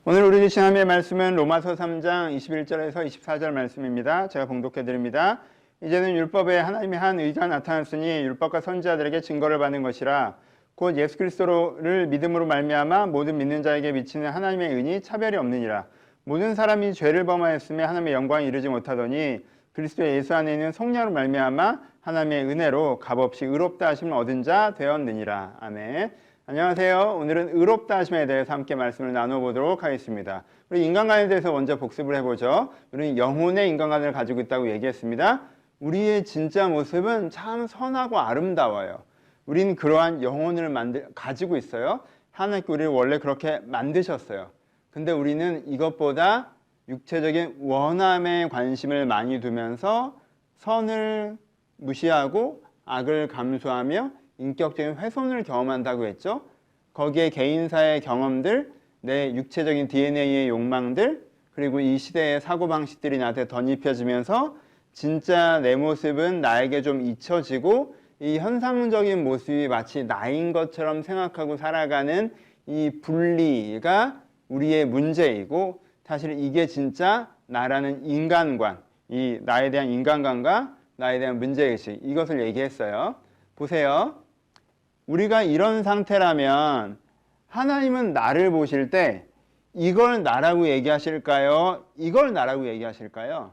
오늘 우리 주신 하나님의 말씀은 로마서 3장 21절에서 24절 말씀입니다. 제가 봉독해 드립니다. 이제는 율법에 하나님의 한 의가 나타났으니 율법과 선지자들에게 증거를 받는 것이라. 곧 예수 그리스도를 믿음으로 말미암아 모든 믿는 자에게 미치는 하나님의 은이 차별이 없느니라. 모든 사람이 죄를 범하였으며 하나님의 영광에 이르지 못하더니 그리스도 예수 안에 있는 성령으로 말미암아 하나님의 은혜로 값없이 의롭다 하심을 얻은 자 되었느니라. 아멘. 안녕하세요. 오늘은 의롭다 하심에 대해서 함께 말씀을 나눠보도록 하겠습니다. 우리 인간관에 대해서 먼저 복습을 해보죠. 우리는 영혼의 인간관을 가지고 있다고 얘기했습니다. 우리의 진짜 모습은 참 선하고 아름다워요. 우리는 그러한 영혼을 가지고 있어요. 하나님께 우리를 원래 그렇게 만드셨어요. 근데 우리는 이것보다 육체적인 원함에 관심을 많이 두면서 선을 무시하고 악을 감수하며 인격적인 훼손을 경험한다고 했죠. 거기에 개인사의 경험들, 내 육체적인 DNA의 욕망들, 그리고 이 시대의 사고방식들이 나한테 덧입혀지면서 진짜 내 모습은 나에게 좀 잊혀지고 이 현상적인 모습이 마치 나인 것처럼 생각하고 살아가는 이 분리가 우리의 문제이고, 사실 이게 진짜 나라는 인간관, 이 나에 대한 인간관과 나에 대한 문제의식, 이것을 얘기했어요. 보세요. 우리가 이런 상태라면 하나님은 나를 보실 때 이걸 나라고 얘기하실까요? 이걸 나라고 얘기하실까요?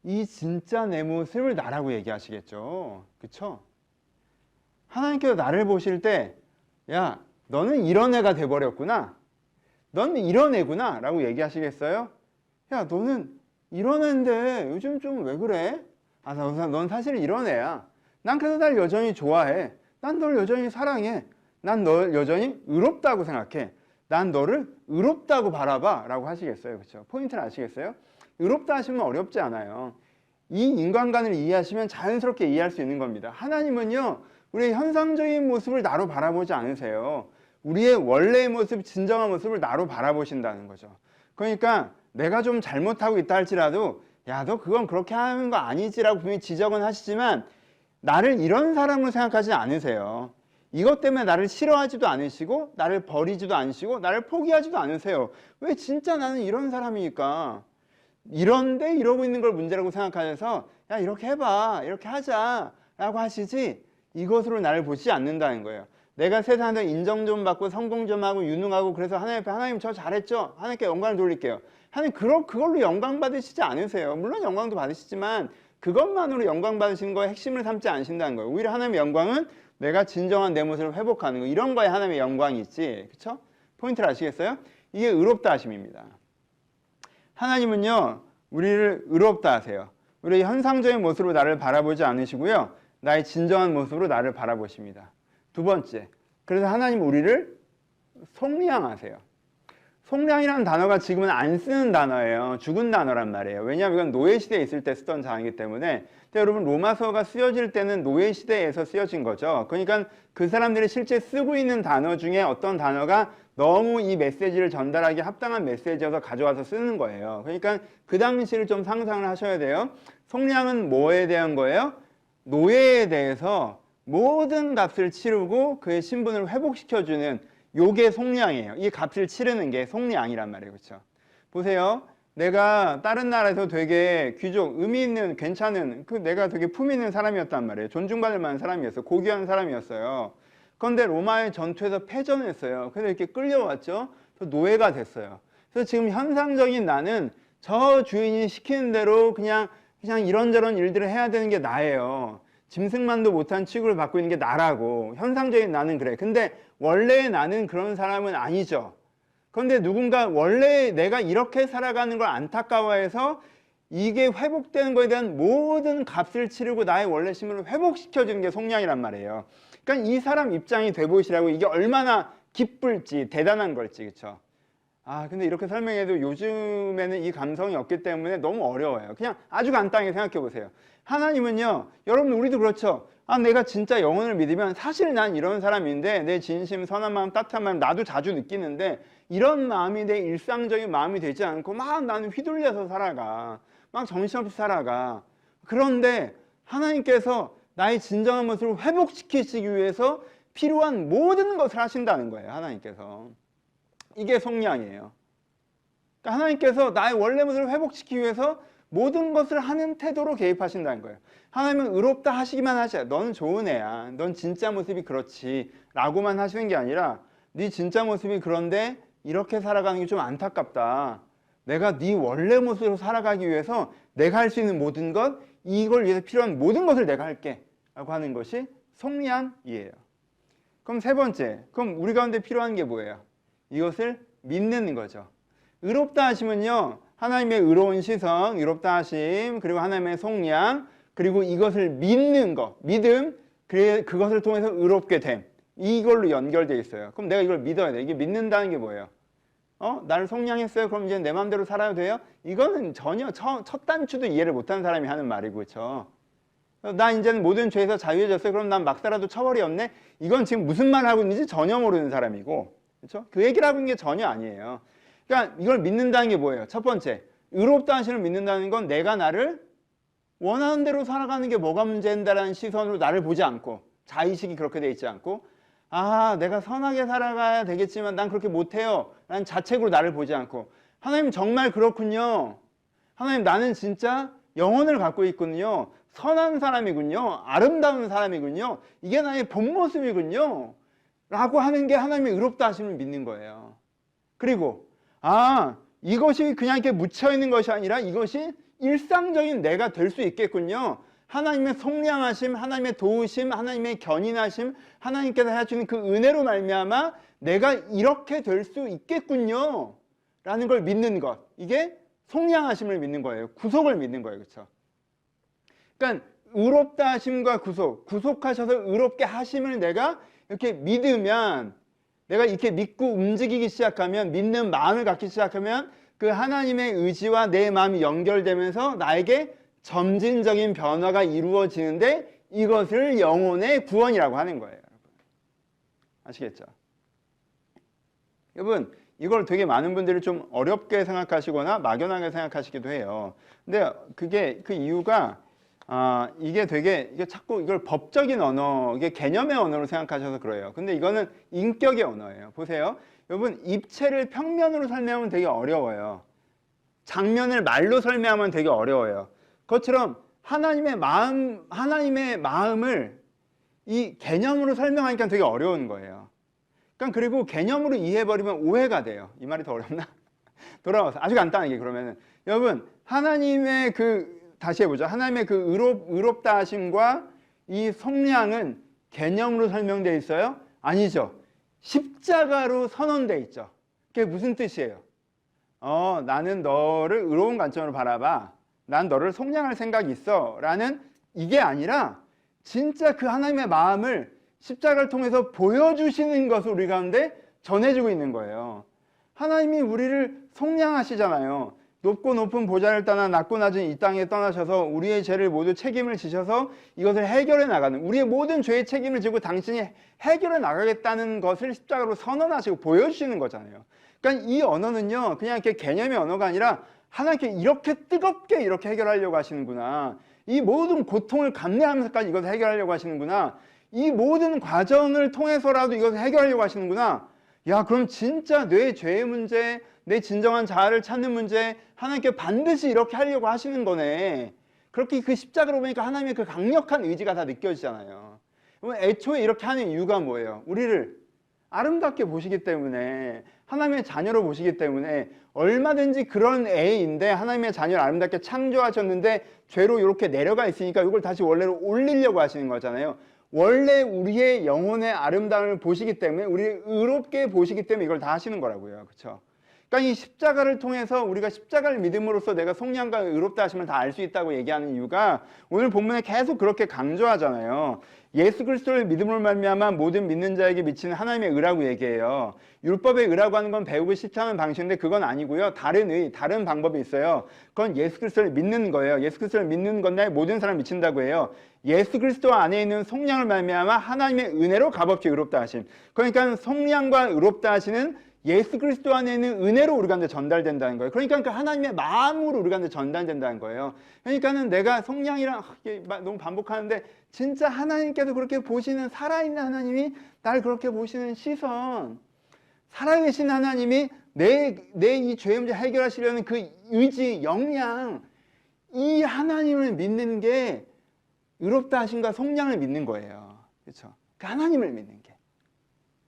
이 진짜 내 모습을 나라고 얘기하시겠죠. 그쵸? 하나님께서 나를 보실 때, 야, 너는 이런 애가 돼버렸구나. 너는 이런 애구나. 라고 얘기하시겠어요? 야, 너는 이런 애인데 요즘 좀 왜 그래? 아, 넌 사실 이런 애야. 난 그래서 날 여전히 좋아해. 난 널 여전히 사랑해. 난 널 여전히 의롭다고 생각해. 난 너를 의롭다고 바라봐. 라고 하시겠어요. 그렇죠? 포인트를 아시겠어요? 의롭다 하시면 어렵지 않아요. 이 인간관을 이해하시면 자연스럽게 이해할 수 있는 겁니다. 하나님은요, 우리의 현상적인 모습을 나로 바라보지 않으세요. 우리의 원래의 모습, 진정한 모습을 나로 바라보신다는 거죠. 그러니까 내가 좀 잘못하고 있다 할지라도, 야, 너 그건 그렇게 하는 거 아니지라고 분명히 지적은 하시지만 나를 이런 사람으로 생각하지 않으세요. 이것 때문에 나를 싫어하지도 않으시고 나를 버리지도 않으시고 나를 포기하지도 않으세요. 왜? 진짜 나는 이런 사람이니까. 이런데 이러고 있는 걸 문제라고 생각하셔서 야, 이렇게 해봐, 이렇게 하자 라고 하시지, 이것으로 나를 보지 않는다는 거예요. 내가 세상에서 인정 좀 받고 성공 좀 하고 유능하고 그래서 하나님 앞에, 하나님 저 잘했죠? 하나님께 영광을 돌릴게요. 하나님 그걸로 영광 받으시지 않으세요. 물론 영광도 받으시지만 그것만으로 영광 받으시는 거에 핵심을 삼지 않으신다는 거예요. 오히려 하나님의 영광은 내가 진정한 내 모습을 회복하는 거, 이런 거에 하나님의 영광이 있지. 그렇죠? 포인트를 아시겠어요? 이게 의롭다 하심입니다. 하나님은요, 우리를 의롭다 하세요. 우리의 현상적인 모습으로 나를 바라보지 않으시고요, 나의 진정한 모습으로 나를 바라보십니다. 두 번째, 그래서 하나님은 우리를 속량하세요. 속량이라는 단어가 지금은 안 쓰는 단어예요. 죽은 단어란 말이에요. 왜냐하면 이건 노예시대에 있을 때 쓰던 단어이기 때문에. 근데 여러분, 로마서가 쓰여질 때는 노예시대에서 쓰여진 거죠. 그러니까 그 사람들이 실제 쓰고 있는 단어 중에 어떤 단어가 너무 이 메시지를 전달하기 합당한 메시지여서 가져와서 쓰는 거예요. 그러니까 그 당시를 좀 상상을 하셔야 돼요. 속량은 뭐에 대한 거예요? 노예에 대해서 모든 값을 치르고 그의 신분을 회복시켜주는, 요게 속량이에요. 이 값을 치르는 게 속량이란 말이에요. 그렇죠? 보세요. 내가 다른 나라에서 되게 귀족, 의미 있는, 괜찮은, 내가 되게 품 있는 사람이었단 말이에요. 존중받을 만한 사람이었어요. 고귀한 사람이었어요. 그런데 로마의 전투에서 패전했어요. 그래서 이렇게 끌려왔죠. 노예가 됐어요. 그래서 지금 현상적인 나는 저 주인이 시키는 대로 그냥 이런저런 일들을 해야 되는 게 나예요. 짐승만도 못한 취급을 받고 있는 게 나라고. 현상적인 나는 그래. 근데 원래의 나는 그런 사람은 아니죠. 그런데 누군가 원래 내가 이렇게 살아가는 걸 안타까워해서 이게 회복되는 거에 대한 모든 값을 치르고 나의 원래 신분을 회복시켜주는 게 속량이란 말이에요. 그러니까 이 사람 입장이 돼 보시라고, 이게 얼마나 기쁠지, 대단한 걸지. 그렇죠? 근데 이렇게 설명해도 요즘에는 이 감성이 없기 때문에 너무 어려워요. 그냥 아주 간단하게 생각해 보세요. 하나님은요, 여러분 우리도 그렇죠. 내가 진짜 영혼을 믿으면 사실 난 이런 사람인데, 내 진심, 선한 마음, 따뜻한 마음 나도 자주 느끼는데 이런 마음이 내 일상적인 마음이 되지 않고 막 나는 휘둘려서 살아가. 막 정신없이 살아가. 그런데 하나님께서 나의 진정한 모습을 회복시키시기 위해서 필요한 모든 것을 하신다는 거예요. 하나님께서. 이게 속량이에요. 그러니까 하나님께서 나의 원래 모습을 회복시키기 위해서 모든 것을 하는 태도로 개입하신다는 거예요. 하나님은 의롭다 하시기만 하셔. 너는 좋은 애야. 넌 진짜 모습이 그렇지. 라고만 하시는 게 아니라 네 진짜 모습이 그런데 이렇게 살아가는 게 좀 안타깝다. 내가 네 원래 모습으로 살아가기 위해서 내가 할 수 있는 모든 것, 이걸 위해서 필요한 모든 것을 내가 할게. 라고 하는 것이 속량이에요. 그럼 세 번째, 그럼 우리 가운데 필요한 게 뭐예요? 이것을 믿는 거죠. 의롭다 하심은요, 하나님의 의로운 시선, 의롭다 하심, 그리고 하나님의 속량, 그리고 이것을 믿는 것, 믿음, 그것을 통해서 의롭게 됨. 이걸로 연결되어 있어요. 그럼 내가 이걸 믿어야 돼. 이게 믿는다는 게 뭐예요? 나를 속량했어요. 그럼 이제 내 마음대로 살아도 돼요? 이거는 전혀 첫 단추도 이해를 못하는 사람이 하는 말이고, 그렇죠? 나 이제는 모든 죄에서 자유해졌어요. 그럼 난 막 살아도 처벌이 없네? 이건 지금 무슨 말을 하고 있는지 전혀 모르는 사람이고, 그렇죠? 그 얘기를 하고 있는 게 전혀 아니에요. 그러니까 이걸 믿는다는 게 뭐예요? 첫 번째, 의롭다 하심을 믿는다는 건 내가 나를 원하는 대로 살아가는 게 뭐가 문제인다라는 시선으로 나를 보지 않고, 자의식이 그렇게 돼 있지 않고, 아, 내가 선하게 살아가야 되겠지만 난 그렇게 못해요 라는 자책으로 나를 보지 않고, 하나님 정말 그렇군요. 하나님 나는 진짜 영혼을 갖고 있군요. 선한 사람이군요. 아름다운 사람이군요. 이게 나의 본 모습이군요. 라고 하는 게 하나님의 의롭다 하심을 믿는 거예요. 그리고 이것이 그냥 이렇게 묻혀있는 것이 아니라 이것이 일상적인 내가 될 수 있겠군요. 하나님의 속량하심, 하나님의 도우심, 하나님의 견인하심, 하나님께서 해주는 그 은혜로 말미암아 내가 이렇게 될 수 있겠군요 라는 걸 믿는 것, 이게 속량하심을 믿는 거예요. 구속을 믿는 거예요. 그렇죠? 그러니까 의롭다 하심과 구속하셔서 의롭게 하심을 내가 이렇게 믿으면, 내가 이렇게 믿고 움직이기 시작하면, 믿는 마음을 갖기 시작하면 그 하나님의 의지와 내 마음이 연결되면서 나에게 점진적인 변화가 이루어지는데 이것을 영혼의 구원이라고 하는 거예요. 아시겠죠? 여러분, 이걸 되게 많은 분들이 좀 어렵게 생각하시거나 막연하게 생각하시기도 해요. 근데 그게 그 이유가 이게 자꾸 이걸 법적인 언어, 이게 개념의 언어로 생각하셔서 그래요. 근데 이거는 인격의 언어예요. 보세요. 여러분, 입체를 평면으로 설명하면 되게 어려워요. 장면을 말로 설명하면 되게 어려워요. 그것처럼 하나님의 마음을 이 개념으로 설명하니까 되게 어려운 거예요. 그러니까 그리고 개념으로 이해해버리면 오해가 돼요. 이 말이 더 어렵나? 돌아와서 아주 간단하게 그러면은, 여러분, 하나님의 다시 해보죠. 하나님의 그 의롭다 하심과 이 속량은 개념으로 설명되어 있어요? 아니죠. 십자가로 선언되어 있죠. 그게 무슨 뜻이에요? 나는 너를 의로운 관점으로 바라봐. 난 너를 속량할 생각이 있어. 라는 이게 아니라 진짜 그 하나님의 마음을 십자가를 통해서 보여주시는 것을 우리 가운데 전해주고 있는 거예요. 하나님이 우리를 속량하시잖아요. 높고 높은 보좌를 떠나 낮고 낮은 이 땅에 떠나셔서 우리의 죄를 모두 책임을 지셔서 이것을 해결해 나가는, 우리의 모든 죄의 책임을 지고 당신이 해결해 나가겠다는 것을 십자가로 선언하시고 보여주시는 거잖아요. 그러니까 이 언어는요, 그냥 이렇게 개념의 언어가 아니라 하나님께 이렇게 뜨겁게 이렇게 해결하려고 하시는구나. 이 모든 고통을 감내하면서까지 이것을 해결하려고 하시는구나. 이 모든 과정을 통해서라도 이것을 해결하려고 하시는구나. 야, 그럼 진짜 내 죄의 문제, 내 진정한 자아를 찾는 문제, 하나님께 반드시 이렇게 하려고 하시는 거네. 그렇게 그 십자가로 보니까 하나님의 그 강력한 의지가 다 느껴지잖아요. 애초에 이렇게 하는 이유가 뭐예요? 우리를 아름답게 보시기 때문에, 하나님의 자녀로 보시기 때문에, 얼마든지 그런 애인데 하나님의 자녀를 아름답게 창조하셨는데 죄로 이렇게 내려가 있으니까 이걸 다시 원래로 올리려고 하시는 거잖아요. 원래 우리의 영혼의 아름다움을 보시기 때문에, 우리를 의롭게 보시기 때문에 이걸 다 하시는 거라고요. 그렇죠? 그러니까 이 십자가를 통해서 우리가 십자가를 믿음으로써 내가 속량과 의롭다 하심을 다 알 수 있다고 얘기하는 이유가 오늘 본문에 계속 그렇게 강조하잖아요. 예수 그리스도를 믿음으로 말미암아 모든 믿는 자에게 미치는 하나님의 의라고 얘기해요. 율법의 의라고 하는 건 배우고 싶다는 방식인데 그건 아니고요. 다른 방법이 있어요. 그건 예수 그리스도를 믿는 거예요. 예수 그리스도를 믿는 건데 모든 사람 미친다고 해요. 예수 그리스도 안에 있는 속량을 말미암아 하나님의 은혜로 값없이 의롭다 하심. 그러니까 속량과 의롭다 하시는 예수 그리스도 안에 있는 은혜로 우리 가운데 전달된다는 거예요. 그러니까 그 하나님의 마음으로 우리 가운데 전달된다는 거예요. 그러니까는 내가 속량이랑 너무 반복하는데 진짜 하나님께서 그렇게 보시는, 살아있는 하나님이 날 그렇게 보시는 시선, 살아계신 하나님이 내 이 죄의 문제 해결하시려는 그 의지, 역량, 이 하나님을 믿는 게 의롭다 하심과 속량을 믿는 거예요. 그렇죠? 그 하나님을 믿는 게.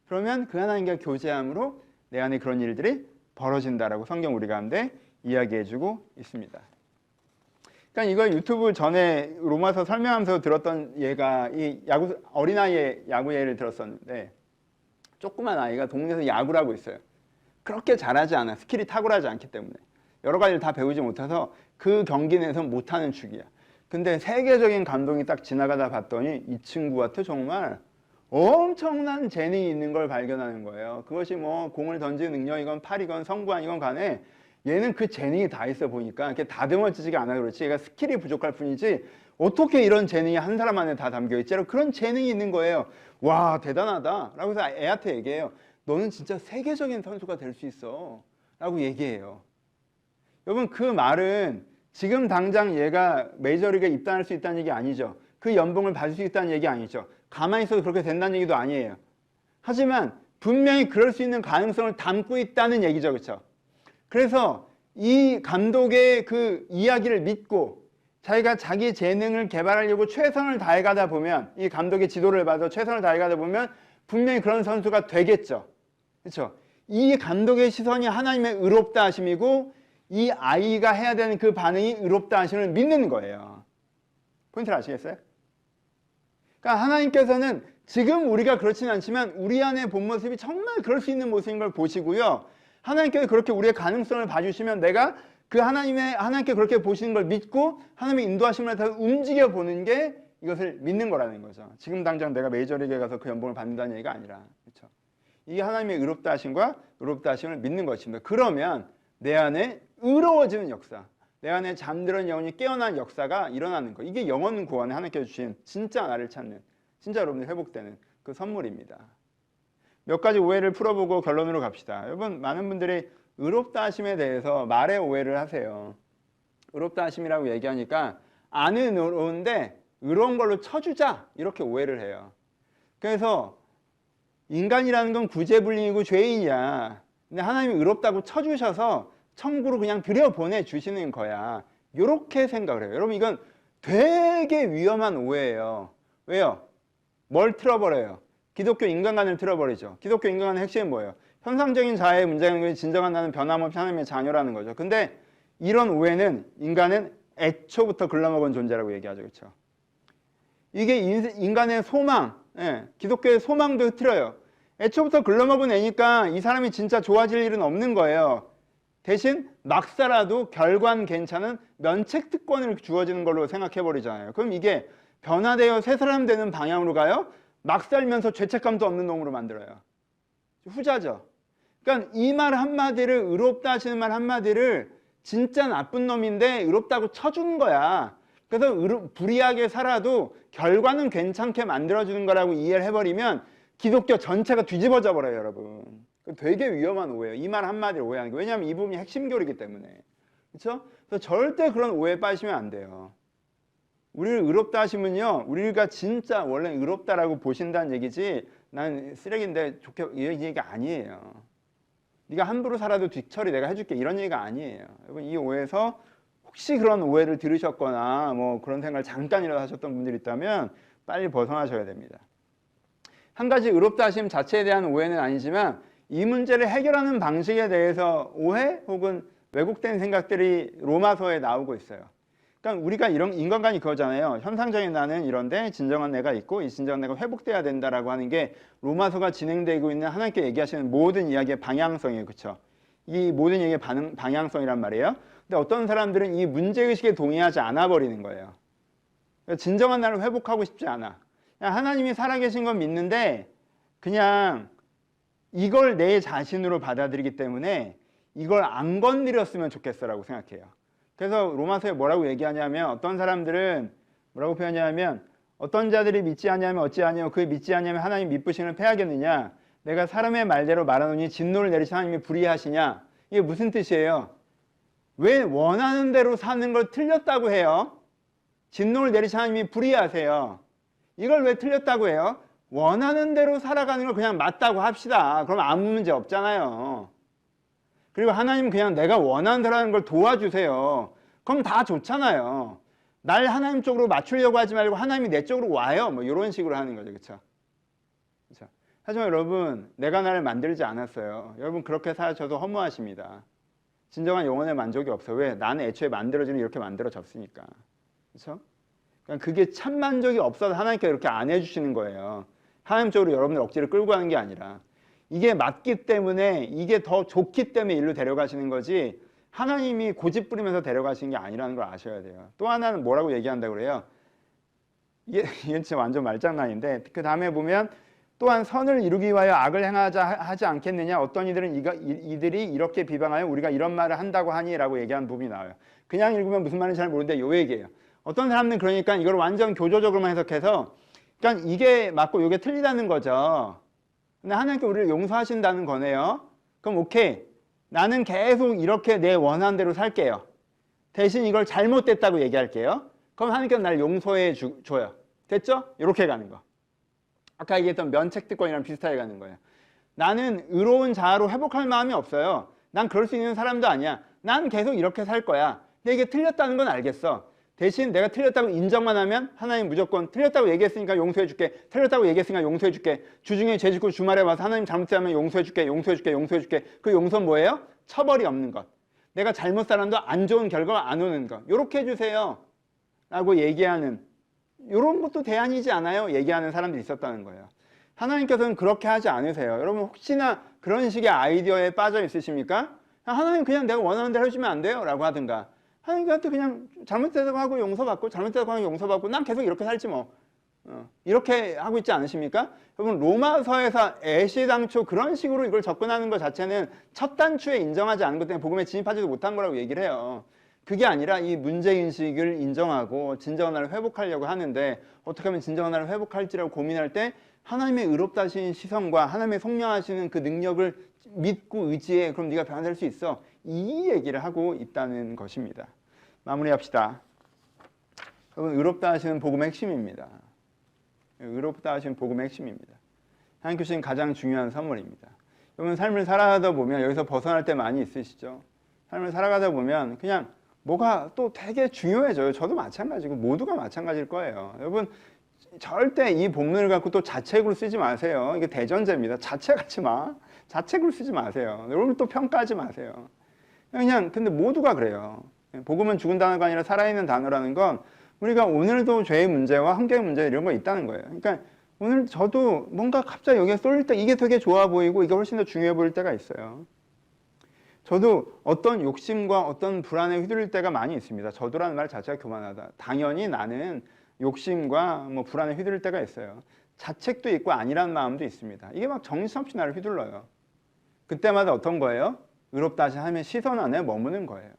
그러면 그 하나님과 교제함으로 내 안에 그런 일들이 벌어진다라고 성경 우리 가운데 이야기해주고 있습니다. 그러니까 이걸 유튜브 전에 로마서 설명하면서 들었던 예가 이 어린아이의 야구 예를 들었었는데, 조그만 아이가 동네에서 야구를 하고 있어요. 그렇게 잘하지 않아. 스킬이 탁월하지 않기 때문에 여러 가지를 다 배우지 못해서 그 경기 내에서 못하는 축이야. 근데 세계적인 감독이 딱 지나가다 봤더니 이 친구한테 정말 엄청난 재능이 있는 걸 발견하는 거예요. 그것이 뭐 공을 던지는 능력이건 팔이건 성부안이건 간에 얘는 그 재능이 다 있어 보니까 이렇게 다듬어지지가 않아. 그렇지, 얘가 스킬이 부족할 뿐이지 어떻게 이런 재능이 한 사람 안에 다 담겨있지? 그런 재능이 있는 거예요. 와, 대단하다 라고 해서 애한테 얘기해요. 너는 진짜 세계적인 선수가 될 수 있어 라고 얘기해요. 여러분, 그 말은 지금 당장 얘가 메이저리그에 입단할 수 있다는 얘기 아니죠. 그 연봉을 받을 수 있다는 얘기 아니죠. 가만히 있어도 그렇게 된다는 얘기도 아니에요. 하지만 분명히 그럴 수 있는 가능성을 담고 있다는 얘기죠. 그렇죠? 그래서 이 감독의 그 이야기를 믿고 자기가 자기 재능을 개발하려고 최선을 다해가다 보면, 이 감독의 지도를 받아 최선을 다해가다 보면 분명히 그런 선수가 되겠죠. 그렇죠? 이 감독의 시선이 하나님의 의롭다 하심이고 이 아이가 해야 되는 그 반응이 의롭다 하심을 믿는 거예요. 포인트를 아시겠어요? 그러니까 하나님께서는 지금 우리가 그렇지는 않지만 우리 안의 본 모습이 정말 그럴 수 있는 모습인 걸 보시고요. 하나님께서 그렇게 우리의 가능성을 봐주시면 내가 그 하나님께 그렇게 보시는 걸 믿고 하나님의 인도하심을 따라 움직여 보는 게 이것을 믿는 거라는 거죠. 지금 당장 내가 메이저리그에 가서 그 연봉을 받는다는 얘기가 아니라, 그렇죠? 이게 하나님의 의롭다 하심과 의롭다 하심을 믿는 것입니다. 그러면 내 안에 의로워지는 역사, 내 안에 잠들은 영혼이 깨어난 역사가 일어나는 거. 이게 영혼 구원에 하나님께서 주신 진짜 나를 찾는, 진짜 여러분들 회복되는 그 선물입니다. 몇 가지 오해를 풀어보고 결론으로 갑시다. 여러분, 많은 분들이 의롭다 하심에 대해서 말의 오해를 하세요. 의롭다 하심이라고 얘기하니까 안은 의로운데 의로운 걸로 쳐주자, 이렇게 오해를 해요. 그래서 인간이라는 건 구제불능이고 죄인이야. 근데 하나님이 의롭다고 쳐주셔서 천국으로 그냥 들여보내주시는 거야. 이렇게 생각을 해요. 여러분, 이건 되게 위험한 오해예요. 왜요? 뭘 틀어버려요? 기독교 인간관을 틀어버리죠. 기독교 인간관의 핵심은 뭐예요? 현상적인 자아의 문제는 진정한 나는 변함없이 하나님의 자녀라는 거죠. 근데 이런 오해는 인간은 애초부터 글러먹은 존재라고 얘기하죠. 그렇죠? 이게 인간의 소망, 기독교의 소망도 흐트려요. 애초부터 글러먹은 애니까 이 사람이 진짜 좋아질 일은 없는 거예요. 대신 막 살아도 결과는 괜찮은 면책특권을 주어지는 걸로 생각해버리잖아요. 그럼 이게 변화되어 새 사람 되는 방향으로 가요? 막 살면서 죄책감도 없는 놈으로 만들어요. 후자죠. 그러니까 이 말 한마디를, 의롭다 하시는 말 한마디를 진짜 나쁜 놈인데 의롭다고 쳐준 거야. 그래서 불의하게 살아도 결과는 괜찮게 만들어주는 거라고 이해를 해버리면 기독교 전체가 뒤집어져 버려요, 여러분. 되게 위험한 오해예요. 이 말 한마디를 오해하는 게. 왜냐하면 이 부분이 핵심 교리이기 때문에. 그렇죠? 그래서 절대 그런 오해에 빠지시면 안 돼요. 우리를 의롭다 하시면요, 우리가 진짜 원래 의롭다라고 보신다는 얘기지 난 쓰레기인데 좋게 이런 얘기가 아니에요. 네가 함부로 살아도 뒤처리 내가 해줄게, 이런 얘기가 아니에요. 여러분, 이 오해에서 혹시 그런 오해를 들으셨거나 뭐 그런 생각을 잠깐이라도 하셨던 분들이 있다면 빨리 벗어나셔야 됩니다. 한 가지 의롭다 하심 자체에 대한 오해는 아니지만 이 문제를 해결하는 방식에 대해서 오해 혹은 왜곡된 생각들이 로마서에 나오고 있어요. 그러니까 우리가 이런 인간관이 그거잖아요. 현상적인 나는 이런데 진정한 내가 있고 이 진정한 내가 회복돼야 된다라고 하는 게 로마서가 진행되고 있는 하나님께 얘기하시는 모든 이야기의 방향성이에요. 그렇죠? 이 모든 얘기의 방향성이란 말이에요. 근데 어떤 사람들은 이 문제의식에 동의하지 않아 버리는 거예요. 그러니까 진정한 나를 회복하고 싶지 않아. 그냥 하나님이 살아계신 건 믿는데 그냥 이걸 내 자신으로 받아들이기 때문에 이걸 안 건드렸으면 좋겠어라고 생각해요. 그래서 로마서에 뭐라고 얘기하냐면, 어떤 사람들은 뭐라고 표현하냐면, 어떤 자들이 믿지 아니하면 어찌하냐며 그 믿지 아니하면 하나님 미쁘심을 패하겠느냐, 내가 사람의 말대로 말하노니 진노를 내리시 하나님이 불의하시냐. 이게 무슨 뜻이에요? 왜 원하는 대로 사는 걸 틀렸다고 해요? 진노를 내리시 하나님이 불의하세요. 이걸 왜 틀렸다고 해요? 원하는 대로 살아가는 걸 그냥 맞다고 합시다. 그럼 아무 문제 없잖아요. 그리고 하나님은 그냥 내가 원하는 대로 하는 걸 도와주세요. 그럼 다 좋잖아요. 날 하나님 쪽으로 맞추려고 하지 말고 하나님이 내 쪽으로 와요. 뭐 이런 식으로 하는 거죠. 그렇죠? 그렇죠? 하지만 여러분, 내가 나를 만들지 않았어요. 여러분 그렇게 사셔도 허무하십니다. 진정한 영혼의 만족이 없어요. 왜? 나는 애초에 만들어지면 이렇게 만들어졌으니까. 그렇죠? 그러니까 그게 참 만족이 없어서 하나님께서 이렇게 안 해주시는 거예요. 하나님 쪽으로 여러분들 억지로 끌고 가는 게 아니라 이게 맞기 때문에 이게 더 좋기 때문에 일로 데려가시는 거지 하나님이 고집 부리면서 데려가시는 게 아니라는 걸 아셔야 돼요. 또 하나는 뭐라고 얘기한다고 그래요? 이게 진짜 완전 말장난인데 그 다음에 보면 또한 선을 이루기 위하여 악을 행하자 하지 않겠느냐 어떤 이들은 이들이 이렇게 비방하여 우리가 이런 말을 한다고 하니 라고 얘기하는 부분이 나와요. 그냥 읽으면 무슨 말인지 잘 모르는데 요 얘기예요. 어떤 사람들은 그러니까 이걸 완전 교조적으로만 해석해서 그러니까 이게 맞고 이게 틀리다는 거죠. 근데 하나님께 우리를 용서하신다는 거네요. 그럼 오케이. 나는 계속 이렇게 내 원하는 대로 살게요. 대신 이걸 잘못됐다고 얘기할게요. 그럼 하나님께서 나를 용서해 줘요. 됐죠? 이렇게 가는 거. 아까 얘기했던 면책특권이랑 비슷하게 가는 거예요. 나는 의로운 자아로 회복할 마음이 없어요. 난 그럴 수 있는 사람도 아니야. 난 계속 이렇게 살 거야. 근데 이게 틀렸다는 건 알겠어. 대신 내가 틀렸다고 인정만 하면 하나님 무조건 틀렸다고 얘기했으니까 용서해 줄게. 틀렸다고 얘기했으니까 용서해 줄게. 주중에 죄 짓고 주말에 와서 하나님 잘못하면 용서해 줄게. 용서해 줄게. 용서해 줄게. 그 용서는 뭐예요? 처벌이 없는 것. 내가 잘못 살아도 안 좋은 결과가 안 오는 것. 요렇게 해주세요. 라고 얘기하는 이런 것도 대안이지 않아요? 얘기하는 사람들이 있었다는 거예요. 하나님께서는 그렇게 하지 않으세요. 여러분 혹시나 그런 식의 아이디어에 빠져 있으십니까? 하나님 그냥 내가 원하는 대로 해주면 안 돼요? 라고 하든가 하나님한테 그냥 잘못됐다고 하고 용서받고 잘못됐다고 하고 용서받고 난 계속 이렇게 살지 뭐 이렇게 하고 있지 않으십니까? 여러분 로마서에서 애시당초 그런 식으로 이걸 접근하는 것 자체는 첫 단추에 인정하지 않은 것 때문에 복음에 진입하지도 못한 거라고 얘기를 해요. 그게 아니라 이 문제인식을 인정하고 진정한 나를 회복하려고 하는데 어떻게 하면 진정한 나를 회복할지라고 고민할 때 하나님의 의롭다신 시선과 하나님의 속량하시는 그 능력을 믿고 의지해. 그럼 네가 변화될 수 있어. 이 얘기를 하고 있다는 것입니다. 마무리합시다. 여러분 의롭다 하시는 복음의 핵심입니다. 의롭다 하시는 복음의 핵심입니다. 하나님 주신 가장 중요한 선물입니다. 여러분 삶을 살아가다 보면 여기서 벗어날 때 많이 있으시죠? 삶을 살아가다 보면 그냥 뭐가 또 되게 중요해져요. 저도 마찬가지고 모두가 마찬가지일 거예요. 여러분 절대 이 본문을 갖고 또 자책으로 쓰지 마세요. 이게 대전제입니다. 자책하지 마. 자책으로 쓰지 마세요. 여러분 또 평가하지 마세요. 그냥 근데 모두가 그래요. 복음은 죽은 단어가 아니라 살아있는 단어라는 건 우리가 오늘도 죄의 문제와 한계의 문제 이런 거 있다는 거예요. 그러니까 오늘 저도 뭔가 갑자기 여기에 쏠릴 때 이게 되게 좋아 보이고 이게 훨씬 더 중요해 보일 때가 있어요. 저도 어떤 욕심과 어떤 불안에 휘둘릴 때가 많이 있습니다. 저도라는 말 자체가 교만하다. 당연히 나는 욕심과 뭐 불안에 휘둘릴 때가 있어요. 자책도 있고 아니라는 마음도 있습니다. 이게 막 정신없이 나를 휘둘러요. 그때마다 어떤 거예요? 의롭다 하시 하면 시선 안에 머무는 거예요.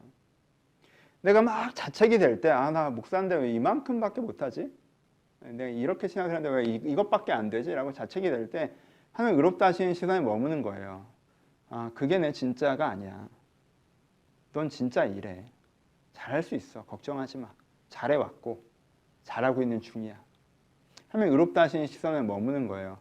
내가 막 자책이 될 때 아 나 목사인데 왜 이만큼밖에 못하지? 내가 이렇게 신앙을 하는데 왜 이것밖에 안 되지? 라고 자책이 될 때 하나님 의롭다 하시는 시선에 머무는 거예요. 아 그게 내 진짜가 아니야. 넌 진짜 이래. 잘할 수 있어. 걱정하지 마. 잘해왔고 잘하고 있는 중이야. 하면 의롭다 하시는 시선에 머무는 거예요.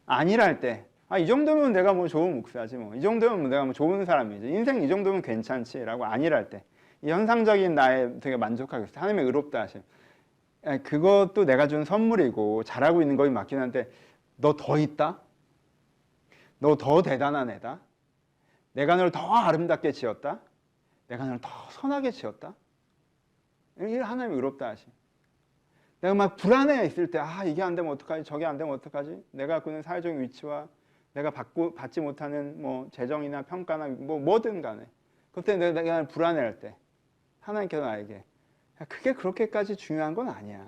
아니랄 때 아 이 정도면 내가 뭐 좋은 목사지 뭐 이 정도면 내가 뭐 좋은 사람이지 인생 이 정도면 괜찮지 라고 아니랄 때 이 현상적인 나에 되게 만족하고 있어요. 하나님의 의롭다 하심. 그것도 내가 준 선물이고 잘하고 있는 거긴 맞긴 한데 너 더 있다? 너 더 대단한 애다? 내가 너를 더 아름답게 지었다? 내가 너를 더 선하게 지었다? 이게 하나님의 의롭다 하심. 내가 막 불안해 있을 때 아 이게 안 되면 어떡하지? 저게 안 되면 어떡하지? 내가 갖고 있는 사회적인 위치와 내가 받지 못하는 뭐 재정이나 평가나 뭐든 간에 그때 내가 불안해할 때 하나님께서 나에게 그게 그렇게까지 중요한 건 아니야.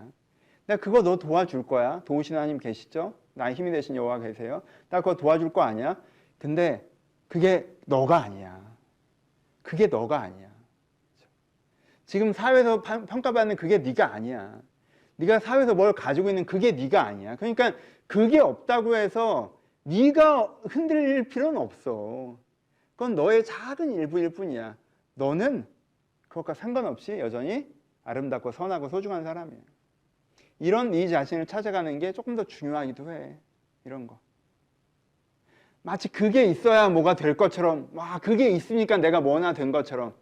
내가 그거 너 도와줄 거야. 도우신 하나님 계시죠? 나의 힘이 되신 여호와 계세요. 나 그거 도와줄 거 아니야. 근데 그게 너가 아니야. 그게 너가 아니야. 지금 사회에서 평가받는 그게 네가 아니야. 네가 사회에서 뭘 가지고 있는 그게 네가 아니야. 그러니까 그게 없다고 해서 네가 흔들릴 필요는 없어. 그건 너의 작은 일부일 뿐이야. 너는 그것과 상관없이 여전히 아름답고 선하고 소중한 사람이야. 이런 네 자신을 찾아가는 게 조금 더 중요하기도 해. 이런 거. 마치 그게 있어야 뭐가 될 것처럼, 와, 그게 있으니까 내가 뭐나 된 것처럼.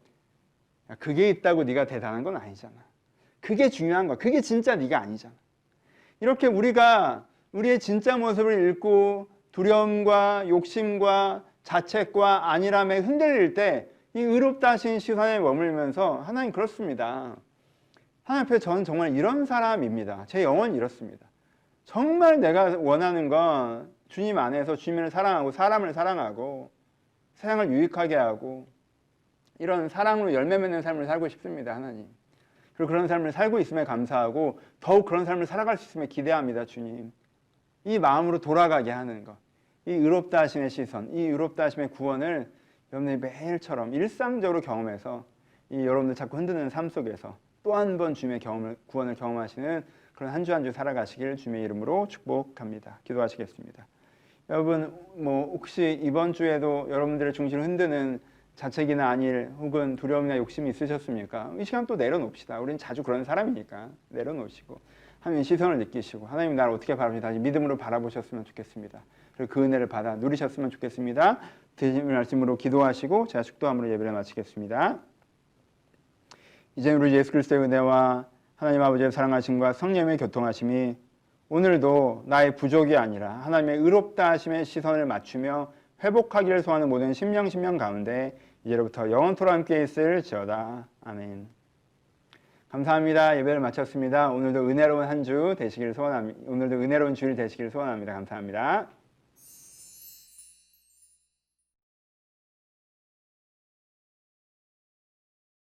야, 그게 있다고 네가 대단한 건 아니잖아. 그게 중요한 거야. 그게 진짜 네가 아니잖아. 이렇게 우리가 우리의 진짜 모습을 잃고 두려움과 욕심과 자책과 안일함에 흔들릴 때 이 의롭다 하신 시선에 머물면서 하나님 그렇습니다. 하나님 앞에 저는 정말 이런 사람입니다. 제 영혼이 이렇습니다. 정말 내가 원하는 건 주님 안에서 주님을 사랑하고 사람을 사랑하고 세상을 유익하게 하고 이런 사랑으로 열매 맺는 삶을 살고 싶습니다. 하나님. 그리고 그런 삶을 살고 있음에 감사하고 더욱 그런 삶을 살아갈 수 있음에 기대합니다. 주님. 이 마음으로 돌아가게 하는 것. 이 의롭다 하심의 시선, 이 의롭다 하심의 구원을 여러분들이 매일처럼 일상적으로 경험해서 이 여러분들 자꾸 흔드는 삶 속에서 또 한 번 주님의 구원을 경험하시는 그런 한 주 한 주 살아가시길 주님의 이름으로 축복합니다. 기도하시겠습니다. 여러분 혹시 이번 주에도 여러분들의 중심을 흔드는 자책이나 안일 혹은 두려움이나 욕심이 있으셨습니까? 이 시간 또 내려놓읍시다. 우리는 자주 그런 사람이니까 내려놓으시고 하나님의 시선을 느끼시고 하나님 나를 어떻게 바라보시는지 다시 믿음으로 바라보셨으면 좋겠습니다. 그리고 그 은혜를 받아 누리셨으면 좋겠습니다. 드신 말씀으로 기도하시고 제가 축도함으로 예배를 마치겠습니다. 이제 우리 예수 그리스도의 은혜와 하나님 아버지의 사랑하심과 성령의 교통하심이 오늘도 나의 부족이 아니라 하나님의 의롭다 하심의 시선을 맞추며 회복하기를 소원하는 모든 심령 가운데 이제로부터 영원토록 함께 있을지어다. 아멘. 감사합니다. 예배를 마쳤습니다. 오늘도 은혜로운 한 주 되시길 소원합니다. 오늘도 은혜로운 주일 되시길 소원합니다. 감사합니다.